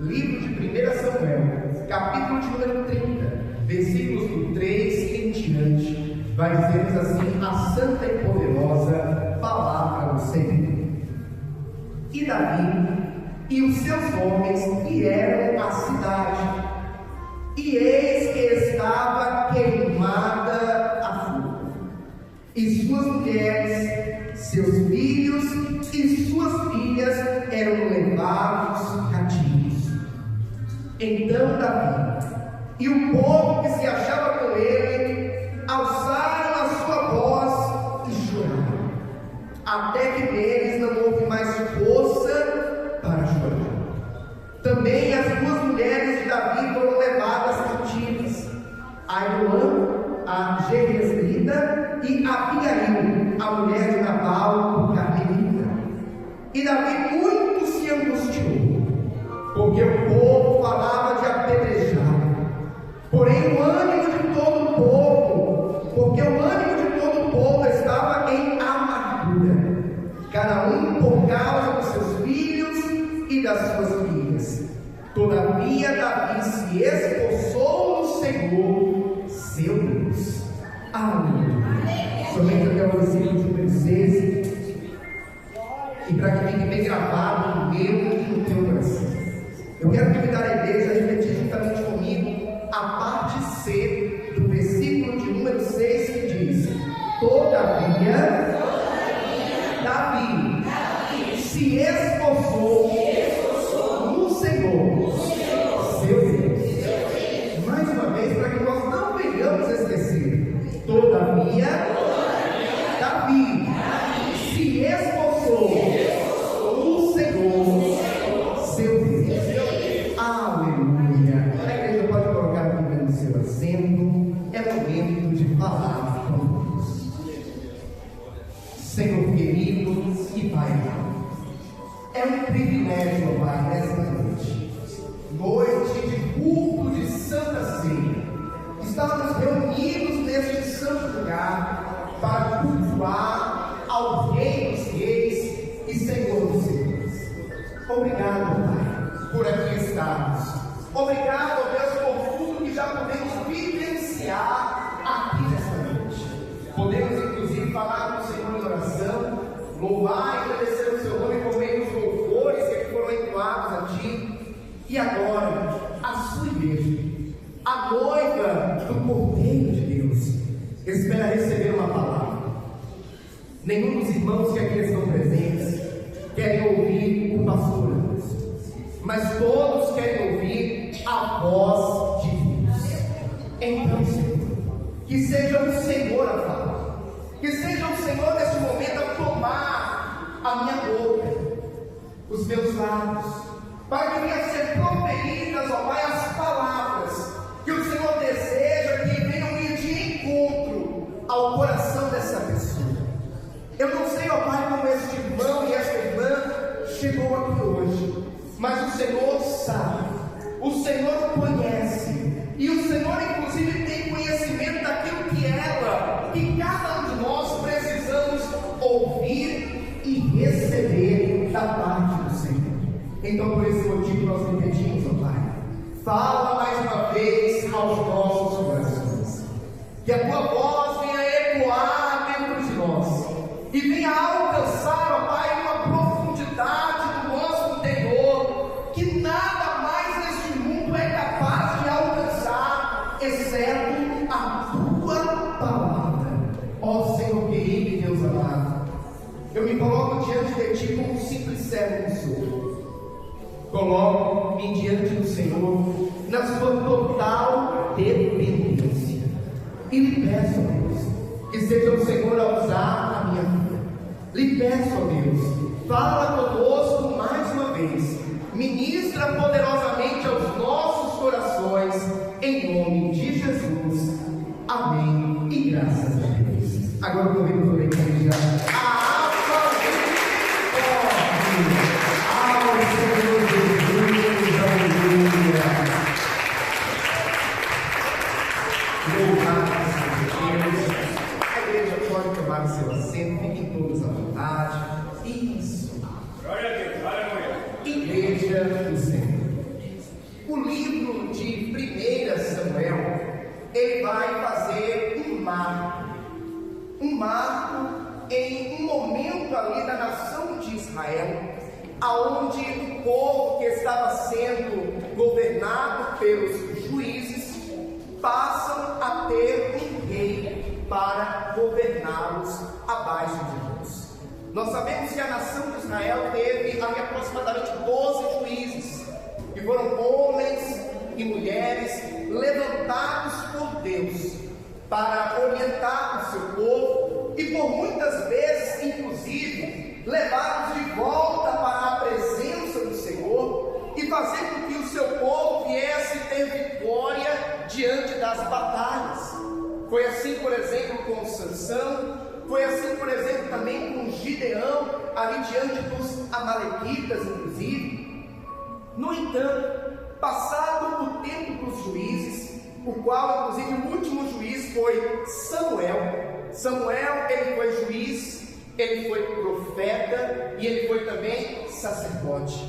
livro de 1 Samuel, capítulo de número 30, versículos do 3 em diante, vai dizer assim a santa e poderosa palavra do Senhor. E Davi e os seus homens vieram à cidade, e eis que estava queimada a fogo, e suas mulheres, seus filhos e suas filhas eram levados cativos. Então Davi e o povo que se achava com ele alçaram a sua voz e choraram, até que neles não houve mais força para chorar. Também as duas mulheres de Davi foram levadas cativas, Ainoã, a Jezreelita, e Abigail, a mulher de Nabal, o Carmelita. E Davi muito se angustiou, porque o povo falava de apedrejar. Porém o ânimo de todo o povo, porque o ânimo de todo o povo estava em amargura, cada um por causa dos seus filhos e das suas filhas. Todavia Davi se esforçou no Senhor, seu Deus. Aleluia. Somente até o versículo de número 6, e para que fique bem gravado no meu e no teu coração, eu quero convidar a igreja a refletir juntamente comigo a parte C do versículo de número 6, que diz: Todavia Davi se esforçou no Senhor, seu Deus. Mais uma vez, para que nós não venhamos a esquecer: Todavia Davi se esforçou no Senhor, seu Deus. Aleluia. A igreja pode colocar a Bíblia no seu assento. É momento de falar com Deus. Senhor querido e Pai amado, é um privilégio, Pai, nesta noite de culto de Santa Ceia, estamos reunidos neste santo lugar para cultuar ao Rei dos Reis e Senhor dos Senhores. Obrigado, Pai, por aqui estarmos. Obrigado, ó Deus, por tudo que já podemos vivenciar aqui nesta noite. Podemos, inclusive, falar com o Senhor em oração, louvar e agradecer o seu nome por meio dos louvores que foram entoados a Ti. E agora, a sua igreja, a noiva do Cordeiro de Deus, espera receber uma palavra. Nenhum dos irmãos que aqui estão presentes querem ouvir o pastor, mas todos querem ouvir a voz de Deus. Então, Senhor, que seja o Senhor a falar, que seja o Senhor neste momento a tomar a minha boca, os meus lábios, para que venham a ser proferidas, ó Pai, as palavras que o Senhor deseja que venham ir de encontro ao coração dessa pessoa. Eu não sei, ó Pai, como este irmão e esta irmã chegou aqui hoje, mas o Senhor sabe, o Senhor conhece, e o Senhor inclusive tem conhecimento daquilo que ela, que cada um de nós precisamos ouvir e receber da parte do Senhor. Então, por esse motivo, nós lhe pedimos, ó Pai, fala mais uma vez aos nossos corações, que a Tua voz venha ecoar dentro de nós, e venha alcançar, ó Pai, uma profundidade do nosso interior, que nada mais neste mundo é capaz de alcançar, exceto a Tua palavra. Ó Senhor querido e Deus amado, eu me coloco diante de Ti como um simples servo que sou. Coloco-me diante do Senhor na sua total dependência, e lhe peço, ó Deus, que seja o Senhor a usar a minha vida. Lhe peço, ó Deus, fala conosco mais uma vez, ministra poderosamente aos nossos corações, em nome de Jesus. Amém e graças a Deus. Agora eu convido toda a igreja a aplaudir ao Senhor Jesus. Aleluia. Louvado seja Deus. A igreja pode tomar o seu assento, fiquem todos à vontade. Isso. Igreja do Senhor. Nós sabemos que a nação de Israel teve ali aproximadamente 12 juízes, que foram homens e mulheres levantados por Deus para orientar o seu povo e por muitas vezes, inclusive, levá-los de volta para a presença do Senhor e fazer com que o seu povo viesse ter vitória diante das batalhas. Foi assim, por exemplo, com Sansão, foi assim, por exemplo, também com Gideão, ali diante dos amalequitas, inclusive. No entanto, passado o tempo dos juízes, o qual, inclusive, o último juiz foi Samuel. Samuel, ele foi juiz, ele foi profeta e ele foi também sacerdote.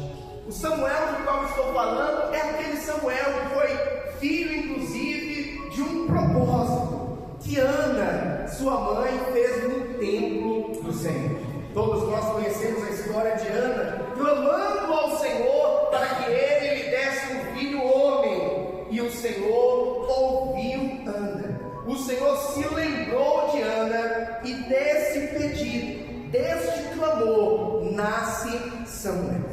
O Samuel do qual estou falando é aquele Samuel que foi filho, inclusive, de um propósito que Ana, sua mãe, fez no templo do Senhor. Todos nós conhecemos a história de Ana, clamando ao Senhor para que ele lhe desse um filho homem. E o Senhor ouviu Ana. O Senhor se lembrou de Ana e desse pedido, deste clamor, nasce Samuel.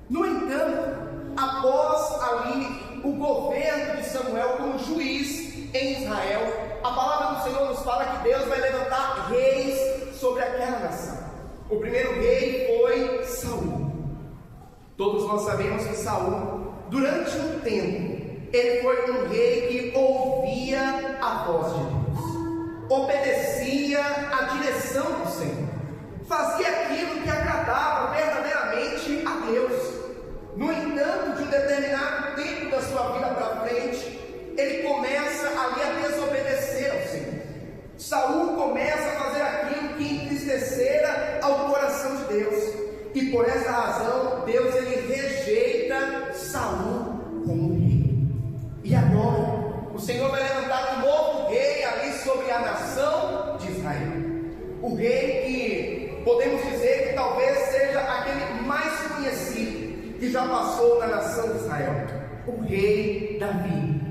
No entanto, após ali o governo de Samuel como juiz em Israel, a palavra do Senhor nos fala que Deus vai levantar reis sobre aquela nação. O primeiro rei foi Saul. Todos nós sabemos que Saul, durante um tempo, ele foi um rei que ouvia a voz de Deus, obedecia à direção do Senhor, fazia aquilo que agradava verdadeiramente a Deus. No entanto, de um determinado tempo da sua vida para frente, ele começa ali a desobedecer ao Senhor. Saul começa a fazer aquilo que entristecera ao coração de Deus, e por essa razão Deus ele rejeita Saul como rei. E agora o Senhor vai levantar um novo rei ali sobre a nação de Israel, o rei que podemos dizer que talvez seja aquele mais conhecido que já passou na nação de Israel, o rei Davi.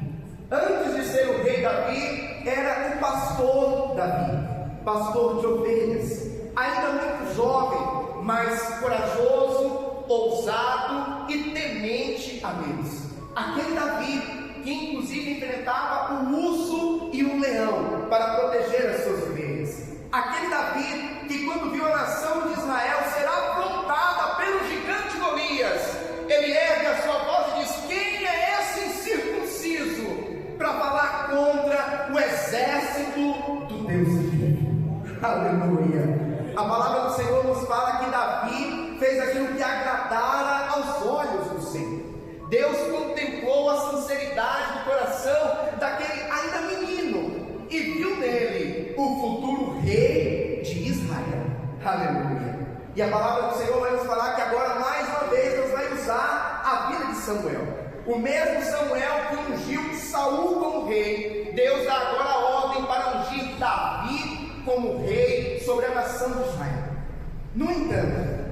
Antes de ser o rei Davi, era o pastor Davi, pastor de ovelhas, ainda muito jovem, mas corajoso, ousado e temente a Deus. Aquele Davi que inclusive enfrentava o urso e o leão para proteger as suas ovelhas. Aquele Davi que, quando viu a nação de Israel ser afrontada pelo gigante Golias, ele ergue a sua voz e diz: quem é esse incircunciso para falar contra o exército do Deus vivo? Aleluia! A palavra do Senhor nos fala que Davi fez aquilo que agradara aos olhos do Senhor. Deus contemplou a sinceridade do coração daquele ainda menino e viu nele o futuro rei de Israel. Aleluia! E a palavra do Senhor vai nos falar que agora, mais uma vez, Deus vai usar a vida de Samuel. O mesmo Samuel que ungiu Saul como rei, Deus dá agora a ordem para ungir Davi como rei sobre a nação de Israel. No entanto,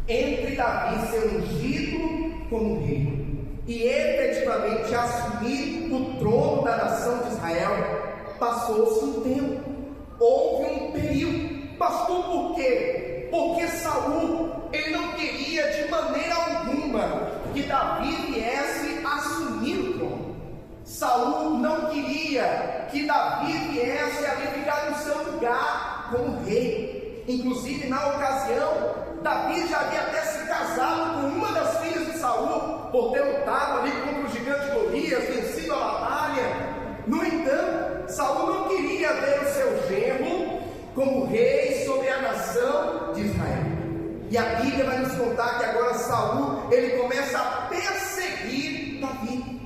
entre Davi ser ungido como rei e efetivamente assumir o trono da nação de Israel, passou-se um tempo, houve um período. Pastor, por quê? Porque Saul, ele não queria de maneira alguma que Davi viesse assumir o trono. Saul não queria que Davi viesse ali ficar no seu lugar como rei. Inclusive, na ocasião, Davi já havia até se casado com uma das filhas de Saul, por ter lutado ali contra o gigante Golias, vencido a batalha. No entanto, Saul não queria ver o seu genro como rei sobre a nação de Israel. E a Bíblia vai nos contar que agora Saul, ele começa a perseguir Davi,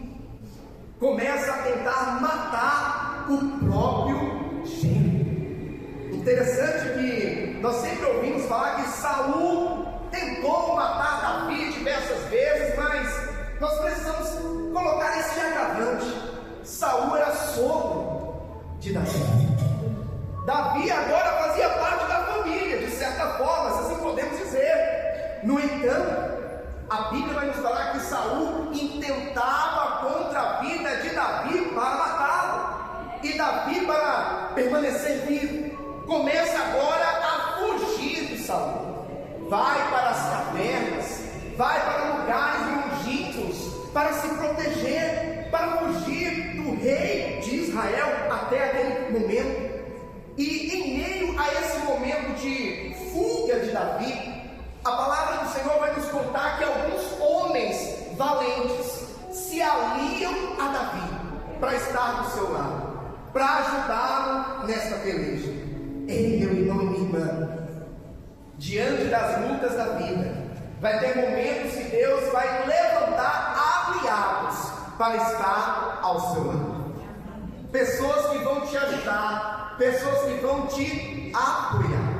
começa a tentar matar o próprio genro. Interessante que nós sempre ouvimos falar que Saul tentou matar Davi diversas vezes, mas nós precisamos colocar esse agravante: Saul era sogro de Davi. Davi agora fazia parte da família, de certa forma, se assim podemos dizer. No entanto, a Bíblia vai nos falar que Saul intentava contra a vida de Davi para matá-lo, e Davi, para permanecer vivo, começa agora a fugir de Saul. para se proteger, para fugir do rei de Israel até aquele momento. E em meio a esse momento de fuga de Davi, a palavra do Senhor vai nos contar que alguns homens valentes se aliam a Davi para estar do seu lado, para ajudá-lo nesta peleja. Ei, meu irmão e minha irmã, diante das lutas da vida, vai ter momentos que Deus vai levantar aliados para estar ao seu lado. Pessoas que vão te ajudar, pessoas que vão te apoiar.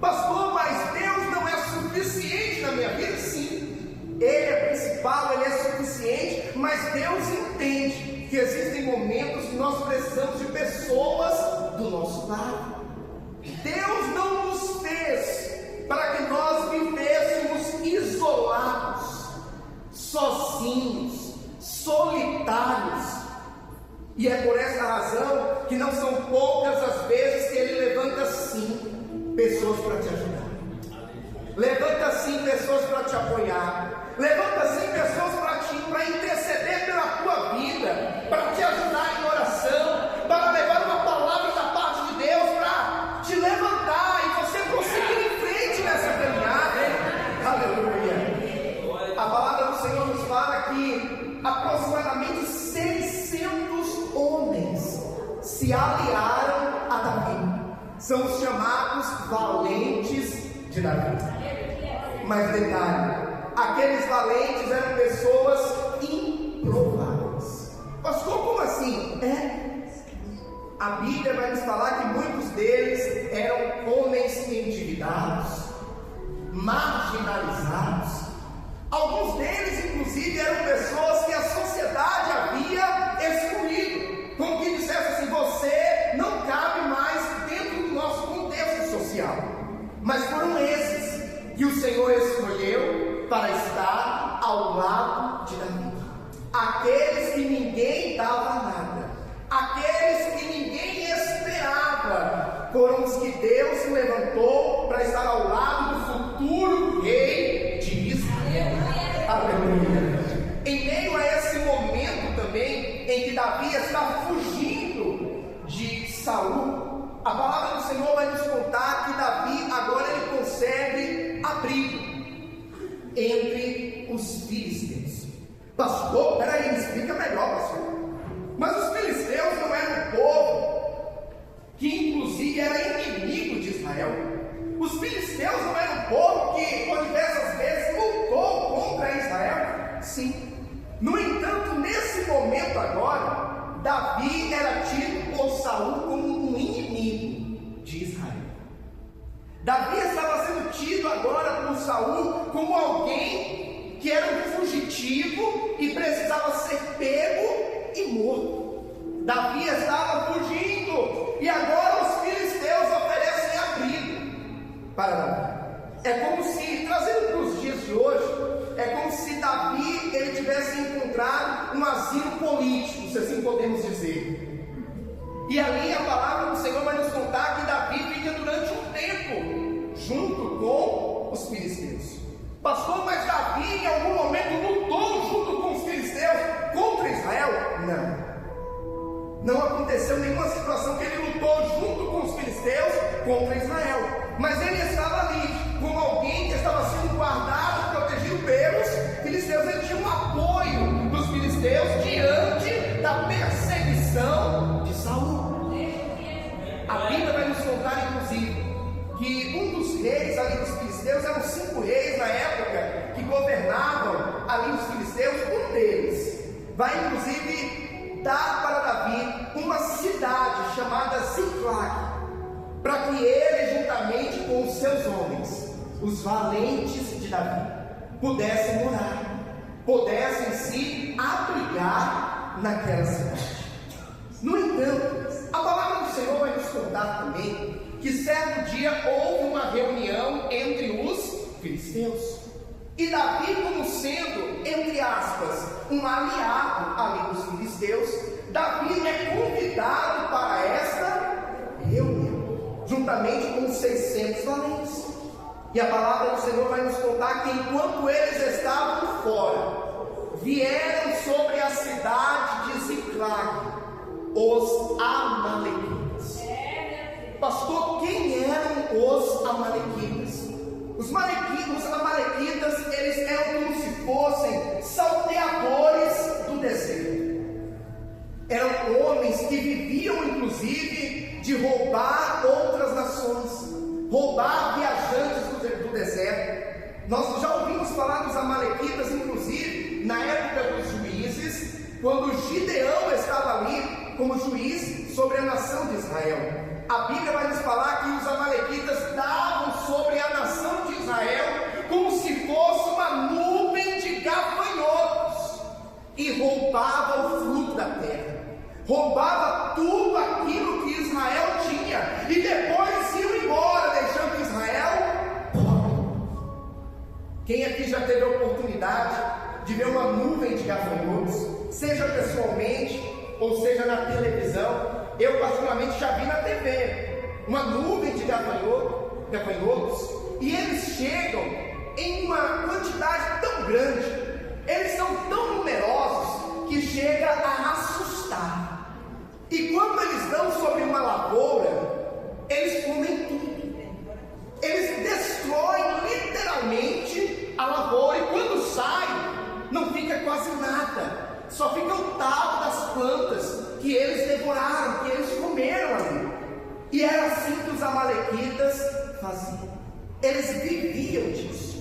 Pastor, mas Deus não é suficiente na minha vida? Sim, Ele é principal, Ele é suficiente, mas Deus entende que existem momentos que nós precisamos de pessoas do nosso lado. Deus não nos fez para que nós vivêssemos isolados, sozinhos, solitários. E é por essa razão que não são poucas as vezes que Ele levanta sim pessoas para te ajudar, levanta sim pessoas para te apoiar, levanta sim pessoas para interceder pela tua vida, para te ajudar em oração, para levar uma palavra da parte de Deus, para te levantar e você conseguir em frente nessa caminhada. Aleluia. A palavra do Senhor nos fala que aproximadamente 600 homens se aliaram a Davi. São os chamados valentes de Davi. Mas detalhe, aqueles valentes eram pessoas improváveis. Pastor, como assim? A Bíblia vai nos falar que muitos deles eram homens endividados, marginalizados. Alguns deles, inclusive, eram pessoas que a sociedade havia excluído, como que dissesse assim: você não cabe mais dentro do nosso contexto social. Mas foram esses que o Senhor escolheu para estar ao lado de Davi. Aqueles que ninguém dava nada, aqueles que ninguém esperava, foram os que Deus levantou para estar ao lado do futuro rei de Israel. Aleluia. Em meio a esse momento também em que Davi está fugindo de Saul, a palavra do Senhor vai nos contar que Davi agora ele consegue abrigo entre os filisteus. Pastor, peraí, me explica melhor, pastor. Mas os filisteus não eram um povo que inclusive era inimigo de Israel. Os filisteus não eram um povo que por diversas vezes lutou contra Israel? Sim. No entanto, nesse momento agora, Davi era tido por Saul como um inimigo de Israel. Davi estava sendo tido agora por Saul como alguém que era um fugitivo e precisava ser pego e morto. Davi estava fugindo e agora os filisteus oferecem abrigo para Davi. É como se, trazendo para os dias de hoje, é como se Davi ele tivesse encontrado um asilo político, se assim podemos dizer. E ali a palavra do Senhor vai nos contar que Davi fica durante um tempo junto com os filisteus. Pastor, mas Davi em algum momento lutou junto com os filisteus contra Israel? Não aconteceu nenhuma situação que ele lutou junto com os filisteus contra Israel. Mas ele estava ali como alguém que estava sendo guardado, protegido pelos filisteus. Ele tinha um apoio dos filisteus diante da perseguição de Saul. A Bíblia vai nos contar, inclusive, que um dos reis ali dos filisteus, eram 5 reis na época que governavam ali os filisteus. Um deles vai inclusive dar para Davi uma cidade chamada Ziclag, para que ele, juntamente com os seus homens, os valentes de Davi, pudessem morar, pudessem se abrigar naquela cidade. No entanto, a palavra do Senhor vai nos contar também que certo dia houve uma reunião entre os filisteus. E Davi, como sendo, entre aspas, um aliado ali dos filisteus, Davi é convidado para esta reunião, juntamente com 600 valentes. E a palavra do Senhor vai nos contar que enquanto eles estavam fora, vieram Ziclag, os amalequitas. Pastor, quem eram os amalequitas? Os amalequitas, eles eram como se fossem salteadores do deserto. Eram homens que viviam inclusive de roubar outras nações, roubar viajantes do deserto. Nós já ouvimos falar dos amalequitas, inclusive na época dos juízes, quando Gideão estava ali como juiz sobre a nação de Israel. A Bíblia vai nos falar que os amalequitas davam sobre a nação de Israel como se fosse uma nuvem de gafanhotos, e roubava o fruto da terra, roubava tudo aquilo que Israel tinha, e depois iam embora, deixando Israel pobre. Quem aqui já teve a oportunidade de ver uma nuvem de gafanhotos, seja pessoalmente ou seja na televisão? Eu particularmente já vi na TV uma nuvem de gafanhotos, e eles chegam em uma quantidade tão grande, eles são tão numerosos que chega a assustar. E quando eles dão sobre uma lavoura, eles comem tudo, eles destroem literalmente a lavoura, e quando sai, não fica quase nada, só fica o talo das plantas que eles devoraram, que eles comeram ali. E era assim que os amalequitas faziam, eles viviam disso.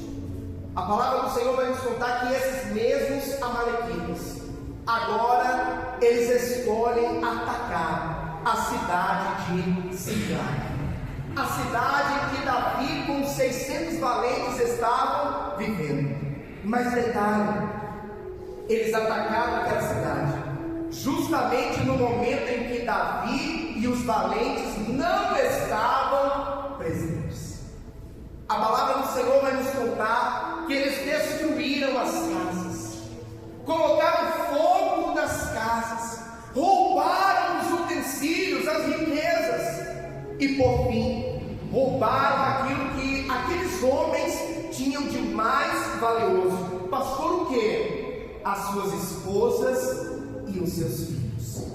A palavra do Senhor vai nos contar que esses mesmos amalequitas, agora eles escolhem atacar a cidade de Ziclag, a cidade em que Davi com 600 valentes estavam vivendo. Mas detalhe, eles atacaram aquela cidade justamente no momento em que Davi e os valentes não estavam presentes. A palavra do Senhor vai nos contar que eles destruíram as casas, colocaram fogo nas casas, roubaram os utensílios, as riquezas, e por fim roubaram aquilo que aqueles homens tinham de mais valioso. Pastor, o que? As suas esposas e os seus filhos.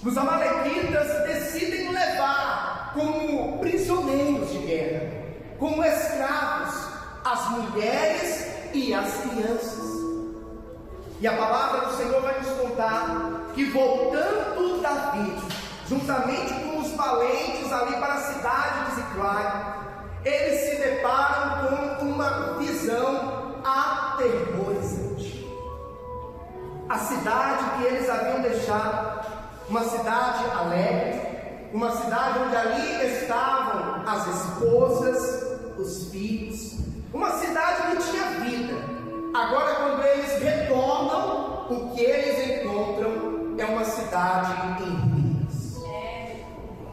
Os amalequitas decidem levar como prisioneiros de guerra, como escravos, as mulheres e as crianças. E a palavra do Senhor vai nos contar que, voltando Davi, juntamente com os valentes ali para a cidade de Ziclag, eles se deparam com uma visão aterrorizante. A cidade que eles haviam deixado, uma cidade alegre, uma cidade onde ali estavam as esposas, os filhos, uma cidade que tinha vida. Agora, quando eles retornam, o que eles encontram é uma cidade em ruínas.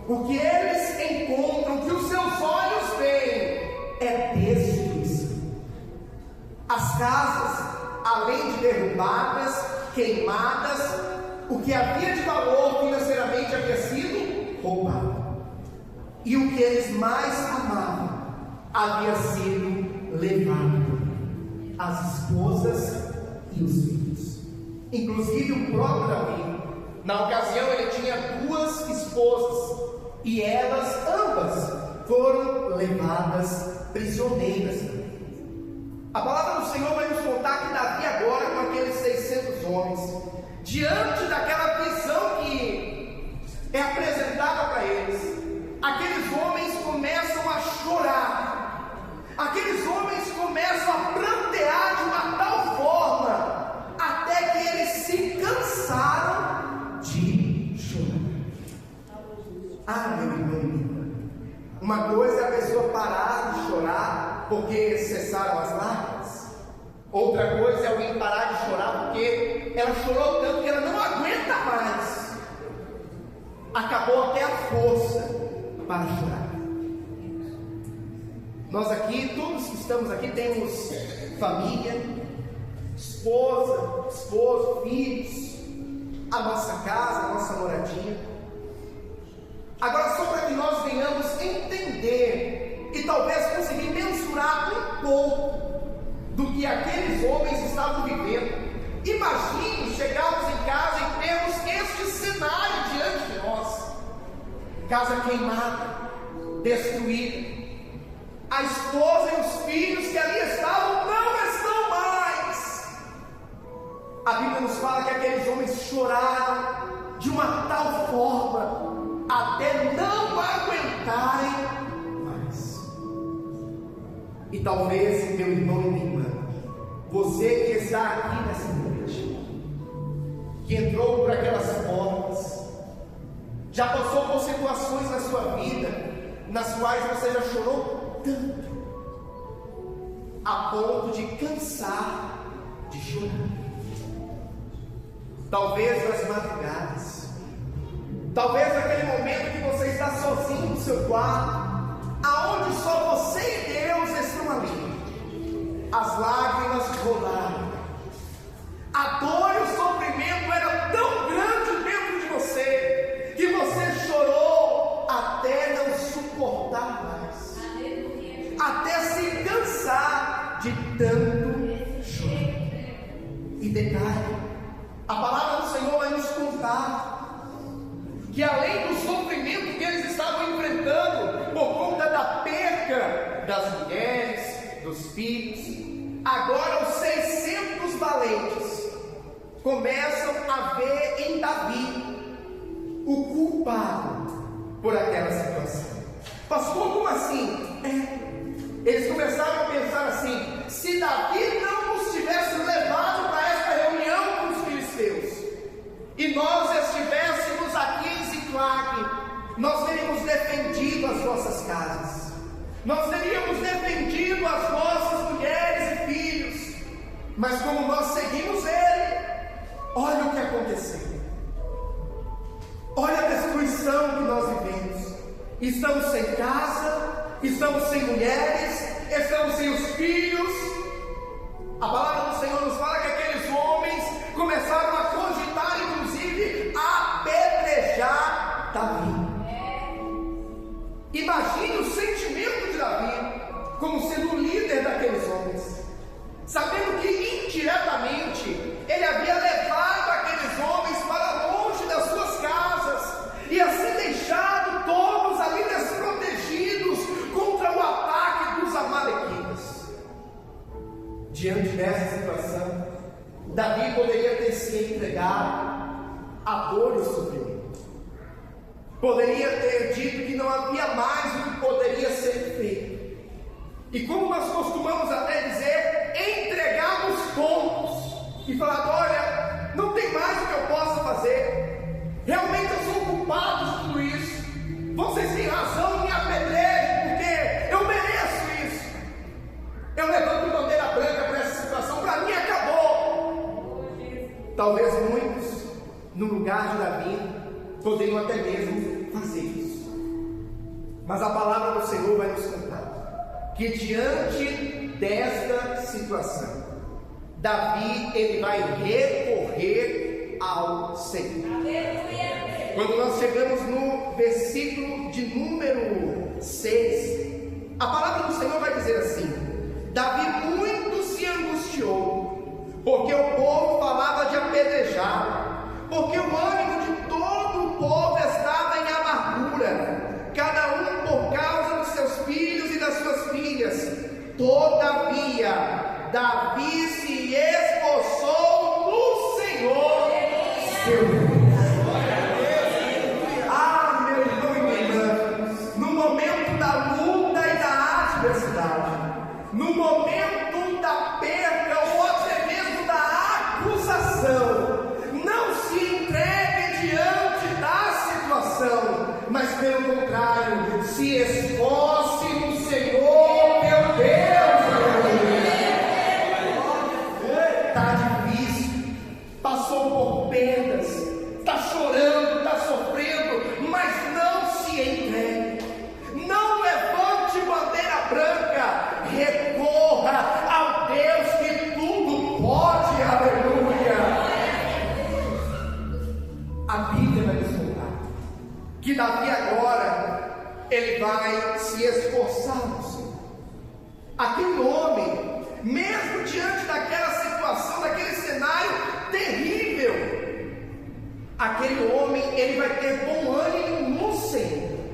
O que eles encontram, que os seus olhos veem, é destruição. As casas, além de derrubadas, queimadas, o que havia de valor financeiramente havia sido roubado, e o que eles mais amavam havia sido levado, as esposas e os filhos. Inclusive o próprio Davi, na ocasião, ele tinha 2 esposas, e elas ambas foram levadas prisioneiras. A palavra do Senhor vai nos contar que Davi agora, com aqueles 600 homens, diante daquela visão que é apresentada para eles, aqueles homens começam a chorar, aqueles homens começam a prantear de uma tal forma, até que eles se cansaram de chorar. Ah, meu irmão, uma coisa é a pessoa parar de chorar porque cessaram as lágrimas, outra coisa é alguém parar de chorar porque ela chorou tanto que ela não aguenta mais, acabou até a força para chorar. Nós aqui, todos que estamos aqui, temos família, esposo, filhos, a nossa casa, a nossa moradia. Agora, só para que nós venhamos entender e talvez conseguir mensurar um pouco do que aqueles homens estavam vivendo. Imagine chegarmos em casa e termos casa queimada, destruída. A esposa e os filhos que ali estavam não estão mais. A Bíblia nos fala que aqueles homens choraram de uma tal forma até não aguentarem mais. E talvez, meu irmão e minha irmã, você que está aqui nessa noite, que entrou por aquelas portas, já passou por situações na sua vida nas quais você já chorou tanto, a ponto de cansar de chorar. Talvez nas madrugadas, talvez naquele momento que você está sozinho no seu quarto, aonde só você e Deus estão ali. As lágrimas rolaram, a dor e o sofrimento eram tão grandes dentro de você, que você chorou até não suportar mais, até se cansar de tanto chorar. E detalhe, a palavra do Senhor vai nos contar que além do sofrimento que eles estavam enfrentando por conta da perca das mulheres, dos filhos, agora os 600 valentes começam a ver em Davi o culpado por aquela situação. Pastor, como assim? Eles começaram a pensar assim: se Davi não nos tivesse levado para esta reunião com os filisteus, e nós estivéssemos aqui em Ziclague, nós teríamos defendido as nossas casas, nós teríamos defendido as nossas mulheres e filhos, mas como nós seguimos ele, olha o que aconteceu, olha a destruição que nós vivemos. Estamos sem casa, estamos sem mulheres, estamos sem os filhos. A palavra do Senhor nos fala que aqueles homens começaram a cogitar, inclusive, a apedrejar Davi. Imagine o sentimento de Davi como sendo o líder daqueles homens, sabendo que indiretamente ele havia levado aqueles homens para longe das suas casas e assim deixado todos ali desprotegidos contra o ataque dos amalequitas. Diante dessa situação, Davi poderia ter se entregado à dor e ao sofrimento, poderia ter dito que não havia mais o que poderia ser feito, e como nós costumamos até dizer, entregar os pontos e falar: olha, não tem mais o que eu possa fazer, realmente eu sou culpado de tudo isso, vocês têm razão, me apedrejem, porque eu mereço isso, eu levanto bandeira branca para essa situação, para mim acabou. Talvez muitos, no lugar de Davi, poderiam até mesmo fazer isso, mas a palavra do Senhor vai nos contar que diante desta situação, Davi ele vai recorrer ao Senhor. Quando nós chegamos no versículo de número 6, a palavra do Senhor vai dizer assim: Davi muito se angustiou, porque o povo falava de apedrejar, porque o ânimo de todo o povo estava em amargura, cada um por causa dos seus filhos e das suas filhas. Todavia, Davi se esforçou no Senhor, seu Deus. Meu irmão e minha irmã, no momento da luta e da adversidade, no momento da perda ou até mesmo da acusação, não se entregue diante da situação, mas pelo contrário, se esforce no Senhor, meu Deus. Está difícil, passou por perdas, está chorando, está sofrendo, mas não se entregue, não levante bandeira branca, recorra ao Deus que tudo pode, aleluia. A Bíblia vai nos contar que Davi agora, ele vai se esforçar no Senhor. Aquele homem, mesmo diante daquela situação, daquele cenário terrível, aquele homem, ele vai ter bom ânimo no Senhor.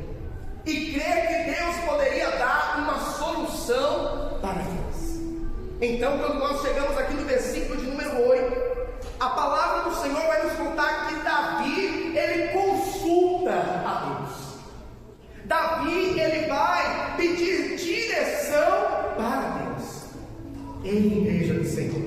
Então, quando nós chegamos aqui no versículo de número 8, a palavra do Senhor vai nos contar que Davi, ele consulta a Deus. Davi, ele vai pedir direção para Deus. Em igreja do Senhor,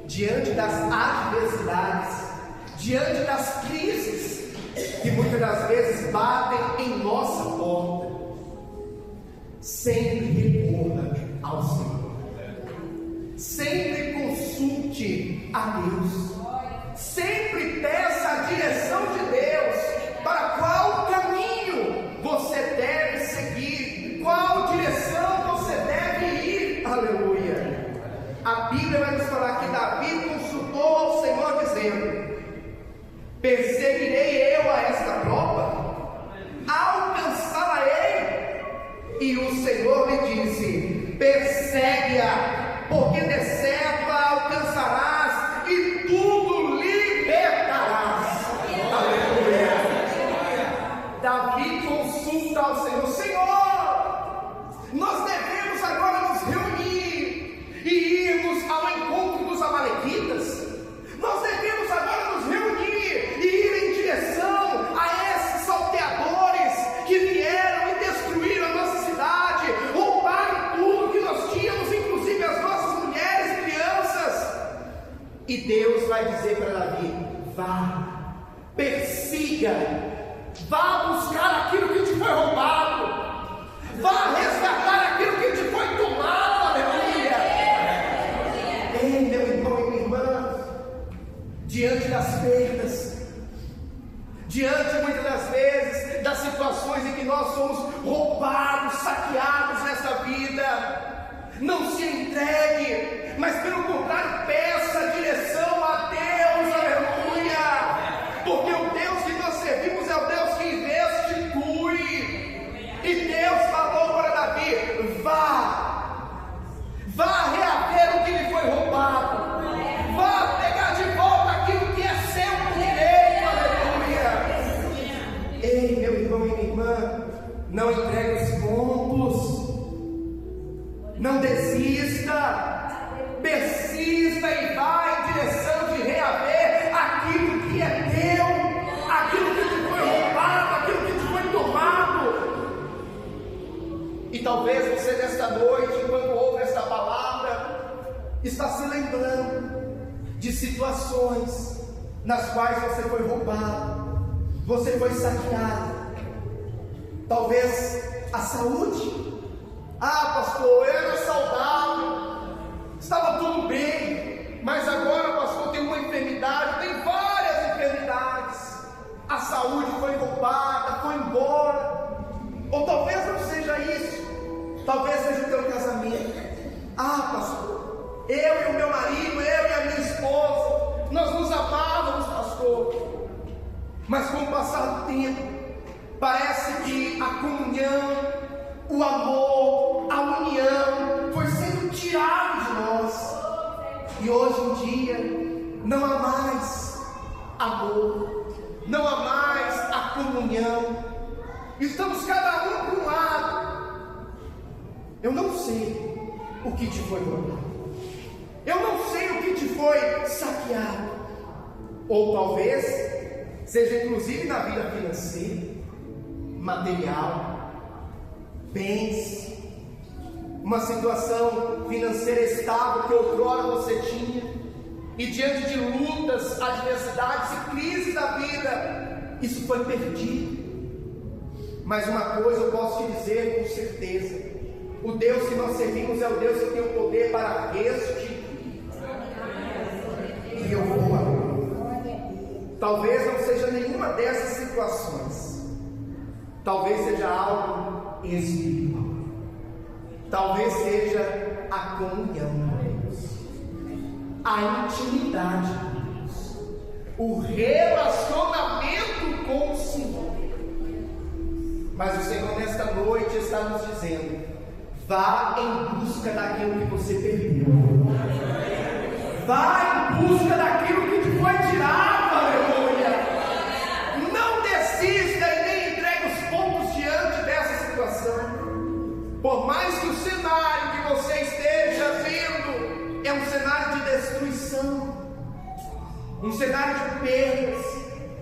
diante das adversidades, diante das crises que muitas das vezes batem em nossa porta, sempre recorra ao Senhor. Sempre consulte a Deus. Sempre peça a direção de Deus para qual caminho você deve seguir, qual direção você deve ir. Aleluia. A Bíblia vai nos falar que Davi consultou ao Senhor dizendo: perseguirei eu a esta tropa? Alcançá-la-ei? E o Senhor lhe disse: persegue-a, porque de certo a alcançarás e tudo libertarás. Aleluia. Davi consulta ao Senhor: Senhor, nós devemos agora nos reunir e irmos ao encontro dos amalequitas. Nós devemos agora nos reunir e ir em direção a esses salteadores que vieram e destruíram a nossa cidade, roubaram tudo que nós tínhamos, inclusive as nossas mulheres e crianças. E Deus vai dizer para Davi: vá, persiga, vá buscar aquilo que te foi roubado, vá resgatar aquilo que te foi tomado. Aleluia. Ei, meu irmão e minha irmã, diante das perdas, diante muitas das vezes das situações em que nós somos roubados, saqueados nessa vida, não se entregue, mas pelo contrário, peça direção a Deus. Aleluia. Porque o Deus que nós servimos é o Deus que restitui. E Deus falou para Davi: vá reaver o que lhe foi roubado, vá pegar de volta aquilo que é seu por direito. Aleluia. Ei, meu irmão e minha irmã, não entregue os pontos, não desista, persista e vá em direção de reaver aquilo que é teu, aquilo que te foi roubado, aquilo que te foi tomado. E talvez você nesta noite, enquanto ouve esta palavra, está se lembrando de situações nas quais você foi roubado, você foi saqueado. Talvez a saúde. Pastor, eu era saudável, estava tudo bem, mas agora, pastor, tem uma enfermidade, tem várias enfermidades. A saúde foi roubada, foi embora. Ou talvez não seja isso, talvez seja o teu casamento. Pastor, eu e o meu marido, eu e a minha esposa, nós nos amávamos, pastor, mas com o passar do tempo, parece que a comunhão, o amor, a união foi sendo tirado de nós. E hoje em dia não há mais amor, não há mais a comunhão. Estamos cada um para um lado. Eu não sei o que te foi roubado, eu não sei o que te foi saqueado. Ou talvez seja inclusive na vida financeira, material, bens, uma situação financeira estável que outrora você tinha, e diante de lutas, adversidades e crises da vida, isso foi perdido. Mas uma coisa eu posso te dizer com certeza: o Deus que nós servimos é o Deus que tem o poder para restituir. E eu vou agora. Talvez não seja nenhuma dessas situações, talvez seja algo espiritual, talvez seja a comunhão com Deus, a intimidade com Deus, o relacionamento com o Senhor. Mas o Senhor nesta noite está nos dizendo: vá em busca daquilo que você perdeu, vá em busca daquilo que te foi tirado. Aleluia. Não desista e nem entregue os pontos diante dessa situação. Por mais que o cenário que você esteja vendo cenário de perdas,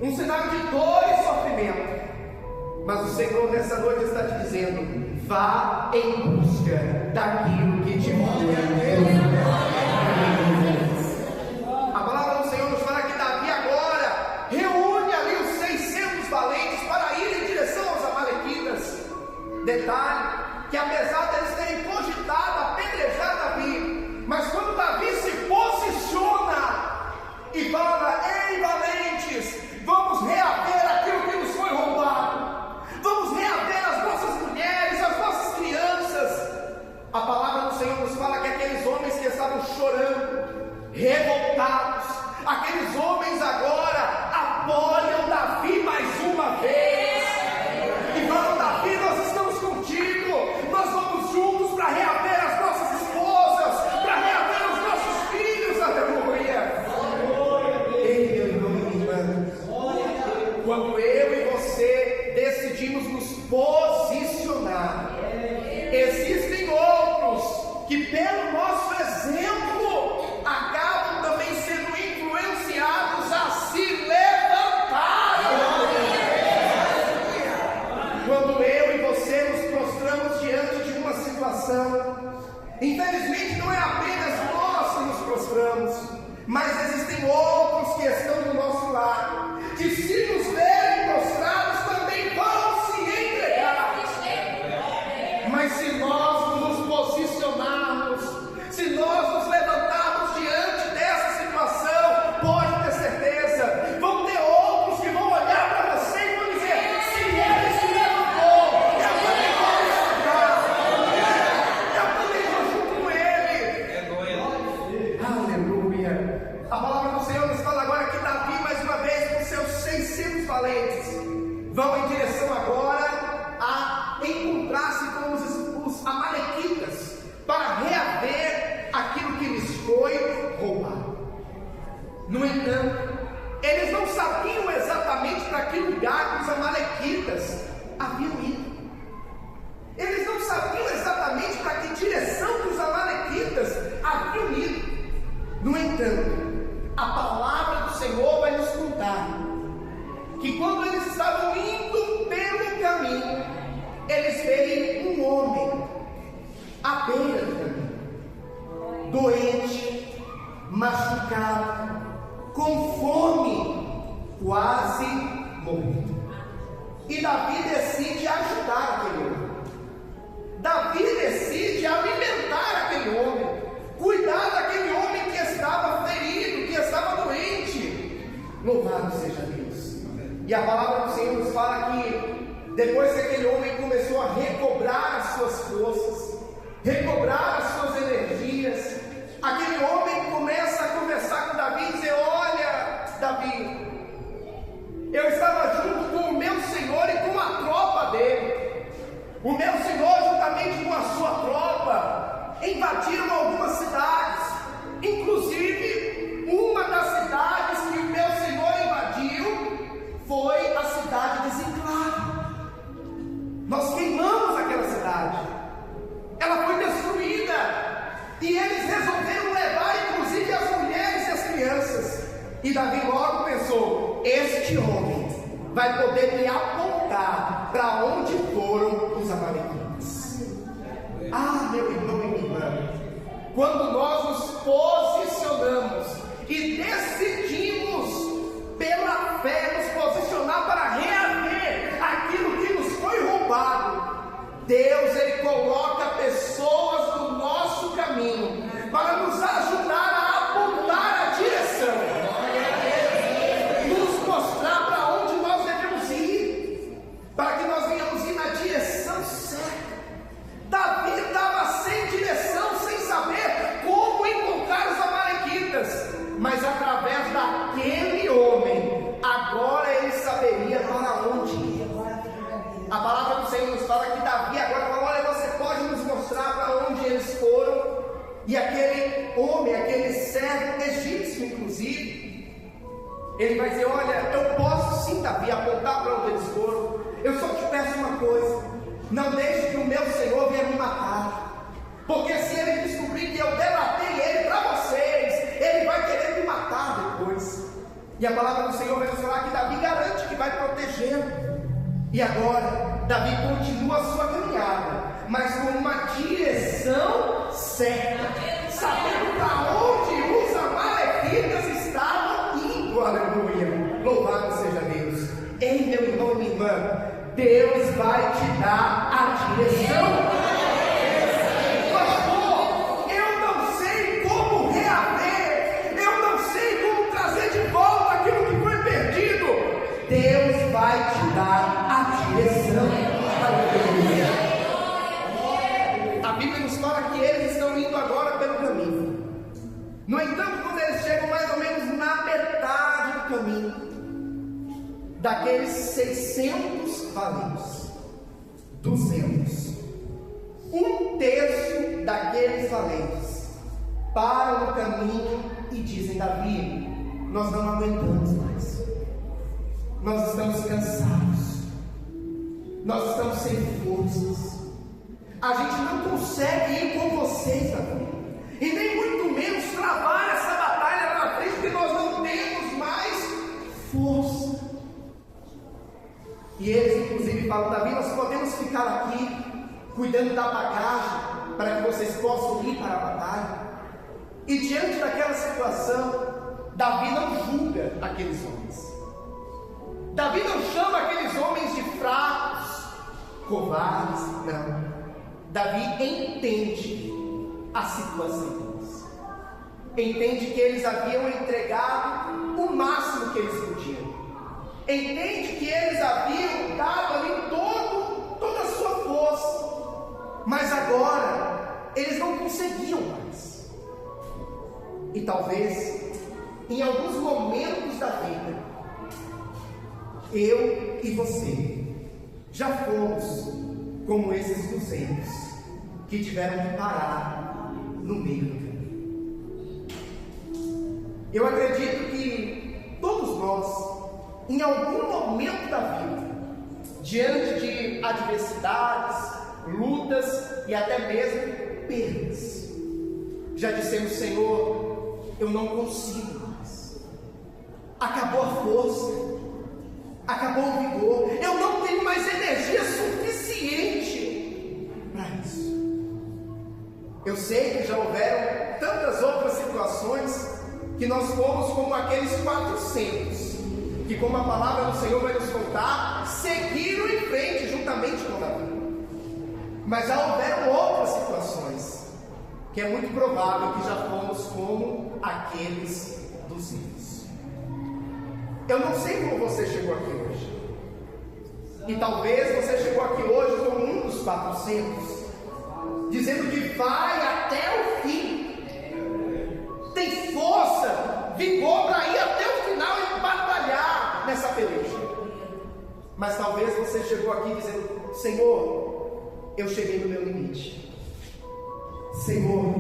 um cenário de dor e sofrimento. Mas o Senhor nessa noite está te dizendo: vá em busca daquilo que te move. A palavra do Senhor nos fala que Davi agora reúne ali os 600 valentes para ir em direção aos amalequitas. Detalhe, que apesar deles terem cogitado apedrejar Davi, mas quando Davi se posiciona e fala: ei, valentes, vamos reaver aquilo que nos foi roubado, vamos reaver as nossas mulheres, as nossas crianças. A palavra do Senhor nos fala que aqueles homens que estavam chorando, revoltados, aqueles homens agora apoiam Davi mais uma vez e falam: Davi, nós estamos contigo, nós vamos juntos para reaver as nossas esposas, para reaver os nossos filhos. Aleluia! Ei, meu irmão e minha irmã, quando eu e você decidimos nos posicionar, existem outros que pelo nosso exemplo acabam também sendo influenciados a se levantar. Quando eu e você nos prostramos diante de uma situação, infelizmente não é apenas nós que nos prostramos, mas existem outros que estão do nosso lado, que se nos verem prostrados também vão se entregar. Mas se nós nos posicionarmos, se nós nos levantarmos diante dessa situação, pode ter certeza, vão ter outros que vão olhar para você e vão dizer: se ele se levantou, eu também vou me levantar, eu também vou junto com ele. Aleluia! A palavra do Senhor nos fala agora que Davi, mais uma vez, com seus 600 valentes, vão em direção agora a encontrar-se com os amalequitas, para reaver aquilo que lhes foi roubado. No entanto, eles não sabiam exatamente para que lugar os amalequitas haviam ido. Eles não sabiam exatamente para que direção que os amalequitas haviam ido. No entanto, a palavra do Senhor vai nos contar que quando eles estavam indo pelo caminho, eles veem um homem à beira do caminho, doente, machucado, com fome, quase morrendo. E Davi decide ajudar aquele homem. Davi decide alimentar aquele homem, cuidar daquele homem que estava ferido, que estava doente. Louvado seja Deus. E a palavra do Senhor nos fala que depois que aquele homem começou a recobrar as suas forças, recobrar as suas energias, aquele homem começa a conversar com Davi e dizer: olha, Davi, eu estava junto com o meu Senhor e com a tropa dele. O meu Senhor, juntamente com a sua tropa, invadiram algumas cidades, inclusive uma das cidades que o meu Senhor invadiu foi a cidade de Ziclague. Nós queimamos aquela cidade, ela foi destruída, e eles resolveram levar inclusive as mulheres e as crianças. E Davi logo pensou: este homem vai poder me apontar para onde foram os amalequitas. Ah, meu irmão e minha irmã, quando nós nos posicionamos e decidimos pela fé nos posicionar para reaver aquilo que nos foi roubado, Deus, Ele coloca pessoas no nosso caminho para nos ajudar a apontar a direção, nos mostrar para onde nós devemos ir, para que nós venhamos ir na direção certa. Davi estava sem direção, sem saber como encontrar os amalequitas, mas através daquele homem, agora ele saberia para onde ir. A palavra do Senhor nos fala que Davi agora fala: olha, você pode nos mostrar para onde eles foram? E aquele homem, aquele servo egípcio inclusive, ele vai dizer: olha, eu posso sim, Davi, apontar para onde eles foram. Eu só te peço uma coisa: não deixe que o meu Senhor venha me matar, porque se ele descobrir que eu delatei ele para vocês, ele vai querer me matar depois. E a palavra do Senhor vai nos falar que Davi garante que vai protegê-lo. E agora, Davi continua a sua caminhada, mas com uma direção certa, sabendo para onde os amalequitas estavam indo. Aleluia! Louvado seja Deus. Ei, meu irmão e minha irmã, Deus vai te dar a direção. Pastor, eu não sei como reaver, eu não sei como trazer de volta aquilo que foi perdido. Deus vai te dar a direção. A Bíblia nos fala que eles estão indo agora pelo caminho. No entanto, quando eles chegam mais ou menos na metade do caminho, daqueles 600 valentes, 200, um terço daqueles valentes param no caminho e dizem: Davi, nós não aguentamos mais, nós estamos cansados, nós estamos sem forças, a gente não consegue ir com vocês, Davi, e nem muito menos travar essa batalha na frente, porque nós não temos mais força. E eles inclusive falam: Davi, nós podemos ficar aqui cuidando da bagagem para que vocês possam ir para a batalha. E diante daquela situação, Davi não julga aqueles homens. Davi não chama aqueles homens de fracos, covardes, não. Davi entende a situação deles. Entende que eles haviam entregado o máximo que eles podiam. Entende que eles haviam dado ali toda a sua força, mas agora eles não conseguiam mais. E talvez em alguns momentos da vida, eu e você já fomos como esses 200 que tiveram que parar no meio do caminho. Eu acredito que todos nós, em algum momento da vida, diante de adversidades, lutas e até mesmo perdas, já dissemos: Senhor, eu não consigo mais, acabou a força, acabou o vigor, eu não tenho mais energia suficiente para isso. Eu sei que já houveram tantas outras situações que nós fomos como aqueles 400 que, como a palavra do Senhor vai nos contar, seguiram em frente juntamente com Davi. Mas já houveram outras situações que é muito provável que já fomos como aqueles 200. Eu não sei como você chegou aqui hoje, e talvez você chegou aqui hoje como um dos 400, dizendo que vai até o fim, tem força, vigor para ir até o final e batalhar nessa peleja. Mas talvez você chegou aqui dizendo: Senhor, eu cheguei no meu limite, Senhor,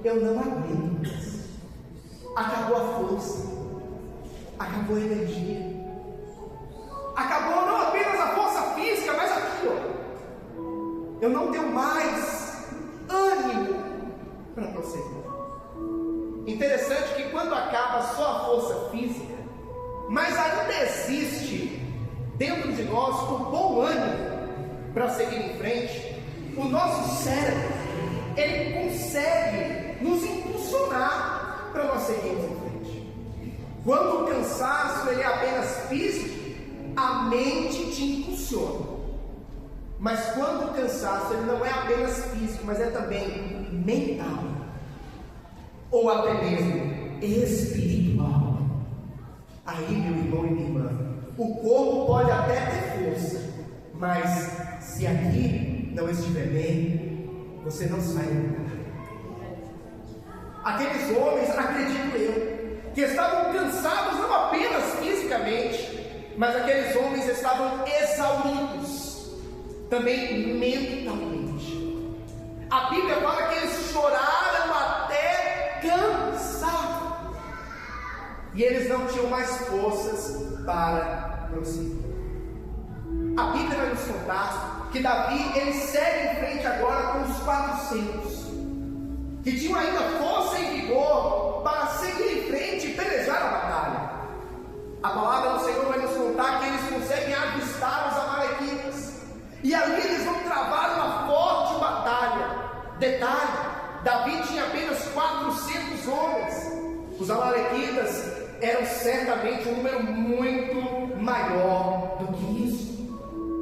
eu não aguento mais, acabou a força, acabou a energia, acabou não apenas a força física, mas aqui, ó, eu não tenho mais ânimo para prosseguir. Interessante que quando acaba só a força física, mas ainda existe dentro de nós o bom ânimo para seguir em frente, o nosso cérebro, ele consegue nos impulsionar para nós seguirmos em frente. Quando o cansaço ele é apenas físico, a mente te impulsiona. Mas quando o cansaço ele não é apenas físico, mas é também mental, ou até mesmo espiritual, aí, meu irmão e minha irmã, o corpo pode até ter força, mas se aqui não estiver bem, você não sai do lugar. Aqueles homens, acredito eu, que estavam cansados não apenas fisicamente, mas aqueles homens estavam exauridos também mentalmente. A Bíblia fala que eles choraram até cansar, e eles não tinham mais forças para prosseguir. A Bíblia vai nos contar que Davi ele segue em frente agora com os 400 que tinham ainda força e vigor para seguir em frente e pelejar a batalha. A palavra do Senhor vai nos contar que eles conseguem avistar os amalequitas. E ali eles vão travar uma forte batalha. Detalhe, Davi tinha apenas 400 homens. Os amalequitas eram certamente um número muito maior do que isso.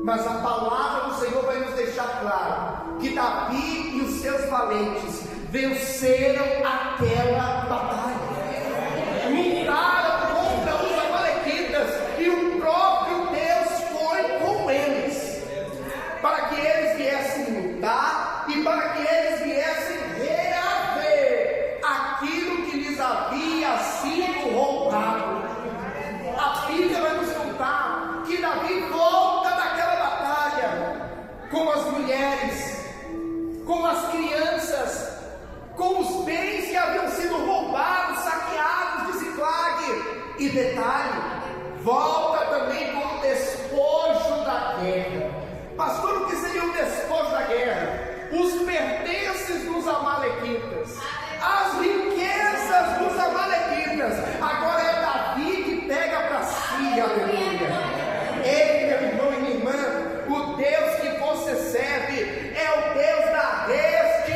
Mas a palavra do Senhor vai nos deixar claro que Davi e os seus valentes venceram aquela batalha. Lutaram contra os amalequitas e o próprio Deus foi com eles, para que eles viessem lutar e para que eles viessem reaver aquilo que lhes havia sido roubado. A Bíblia vai nos contar que Davi volta daquela batalha com as mulheres, com as crianças, com os bens que haviam sido roubados, saqueados de Ziclag. E detalhe, volta também com o despojo da guerra. Pastor, o que seria o despojo da guerra? Os pertences dos amalequitas, as riquezas dos amalequitas. Agora é Davi que pega para si, aleluia. Ei, meu irmão e minha irmã, o Deus que você serve é o Deus da restituição.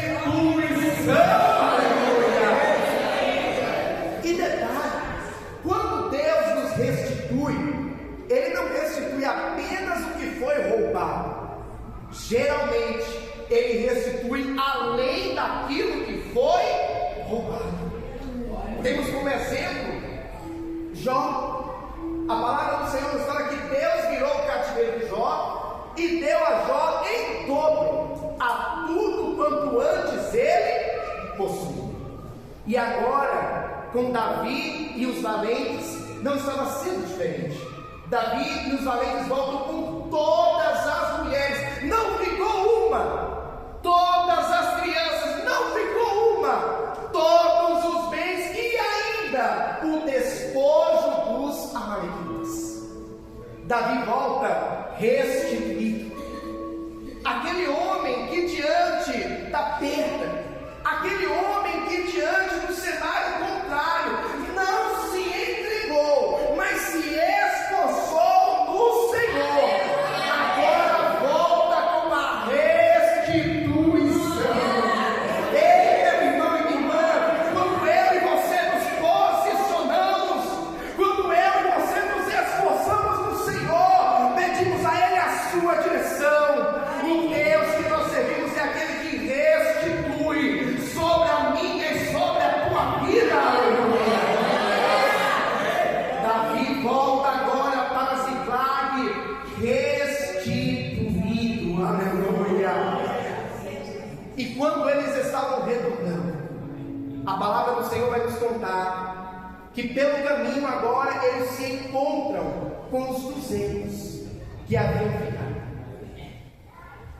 Ele não restitui apenas o que foi roubado. Geralmente, ele restitui além daquilo que foi roubado. Temos como exemplo Jó. A palavra do Senhor nos fala que Deus virou o cativeiro de Jó e deu a Jó em dobro a tudo quanto antes ele possuía. E agora, com Davi e os valentes, não estava sendo diferente. Davi e os valentes voltam com todas as mulheres, não ficou uma. Todas as crianças, não ficou uma. Todos os bens e ainda o despojo dos amalequitas. Davi volta restituído. Aquele homem que diante da perda, aquele homem que diante do cenário contrário, não se entregou, mas se esforçou no Senhor, agora volta com uma restituição. Ei, meu irmão e minha irmã, quando eu e você nos posicionamos, quando eu e você nos esforçamos no Senhor, pedimos a Ele a sua direção. O Deus que nós servimos é aquele que restitui sobre a minha e sobre a tua vida, aleluia. Davi volta agora para Ziclag restituído, aleluia. E quando eles estavam retornando, a palavra do Senhor vai nos contar que pelo caminho agora eles se encontram com os 200 que haviam ficado.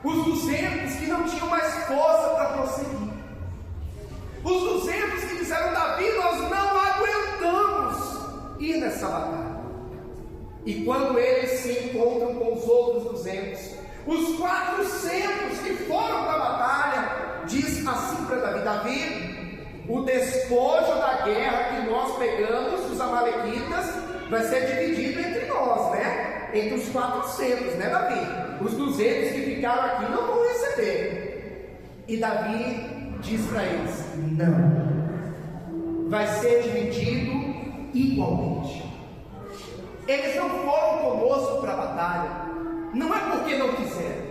Os 200 que não tinham mais força para prosseguir. Os 200 que disseram: Davi, nós não aguentamos ir nessa batalha. E quando eles se encontram com os outros 200, os 400 que foram para a batalha, diz assim para Davi: Davi, o despojo da guerra que nós pegamos dos amalequitas vai ser dividido entre nós, né? Entre os 400, né, Davi? Os 200 que ficaram aqui não vão receber. E Davi diz para eles: não, vai ser dividido igualmente. Eles não foram conosco para a batalha, não é porque não quiseram,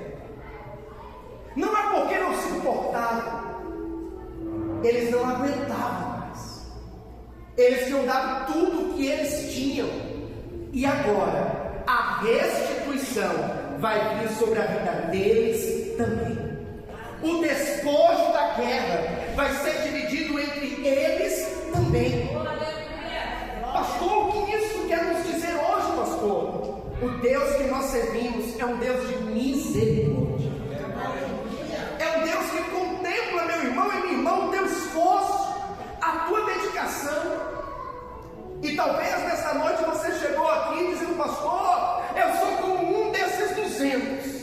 não é porque não se importavam, eles não aguentavam mais, eles tinham dado tudo o que eles tinham, e agora a restituição vai vir sobre a vida deles também. O despojo da guerra vai ser dividido entre eles também. Pastor, o que isso quer nos dizer hoje, pastor? O Deus que nós servimos é um Deus de misericórdia. É um Deus que contempla, meu irmão e minha irmã, o teu esforço, a tua dedicação. E talvez nessa noite você chegou aqui dizendo: pastor, eu sou como um desses 200.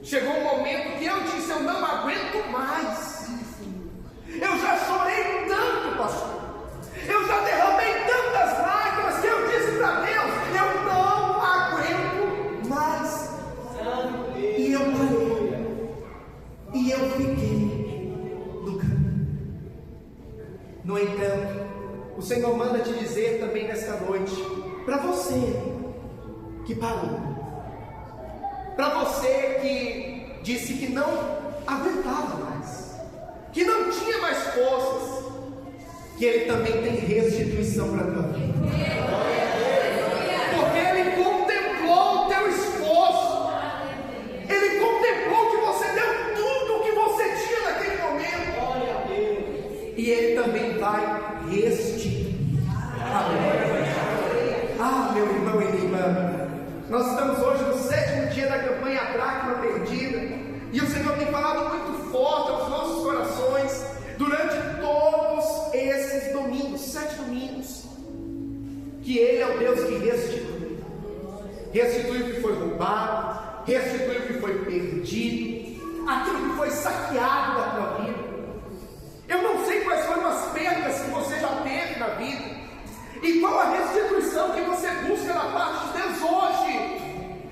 Chegou um momento que eu disse: eu não aguento mais. Eu já chorei tanto, pastor. Eu já derramei tantas lágrimas que eu disse para você que parou, para você que disse que não aguentava mais, que não tinha mais forças, que Ele também tem restituição para a tua vida, porque Ele contemplou o teu esforço, Ele contemplou que você deu tudo o que você tinha naquele momento, e Ele também vai restituir. Ah, meu irmão e minha irmã, nós estamos hoje no 7º dia da campanha Dracma Perdida, e o Senhor tem falado muito forte aos nossos corações durante todos esses domingos, 7 domingos, que Ele é o Deus que restitui o que foi roubado, restitui o que foi perdido, aquilo que foi saqueado da tua vida. Eu não sei quais foram as perdas que você já teve na vida, e qual a restituição que você busca da parte de Deus hoje,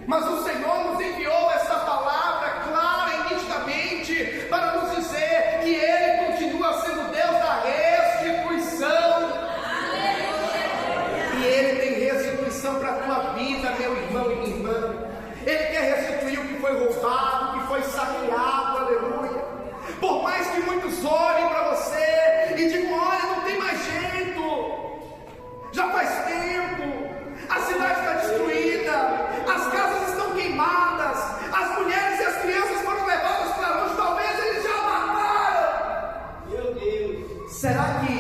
mas o Senhor nos enviou essa palavra clara e nitidamente para nos dizer que Ele continua sendo Deus da restituição, e Ele tem restituição para a tua vida, meu irmão e minha irmã. Ele quer restituir o que foi roubado, o que foi saqueado, aleluia. Por mais que muitos olhem para você e digam: olha, não tem mais jeito, já faz tempo, a cidade está destruída, as casas estão queimadas, as mulheres e as crianças foram levadas para longe, talvez eles já mataram. Meu Deus! Será que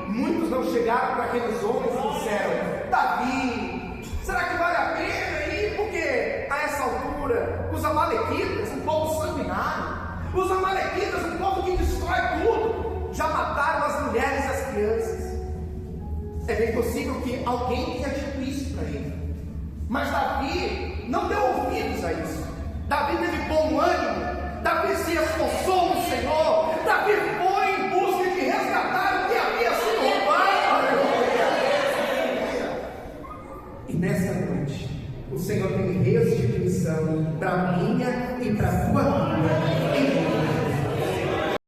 muitos não chegaram para aqueles homens e disseram: Davi, será que vale a pena ir? Porque a essa altura, os amalequitas, um povo sanguinário, os amalequitas, um povo que destrói tudo, já mataram as mulheres e as crianças. É bem possível que alguém tenha dito isso para ele, mas Davi não deu ouvidos a isso. Davi teve bom ânimo, Davi se esforçou no Senhor, Davi foi em busca de resgatar o que havia sido roubado. E nessa noite, o Senhor tem restituição para a minha e para a tua vida.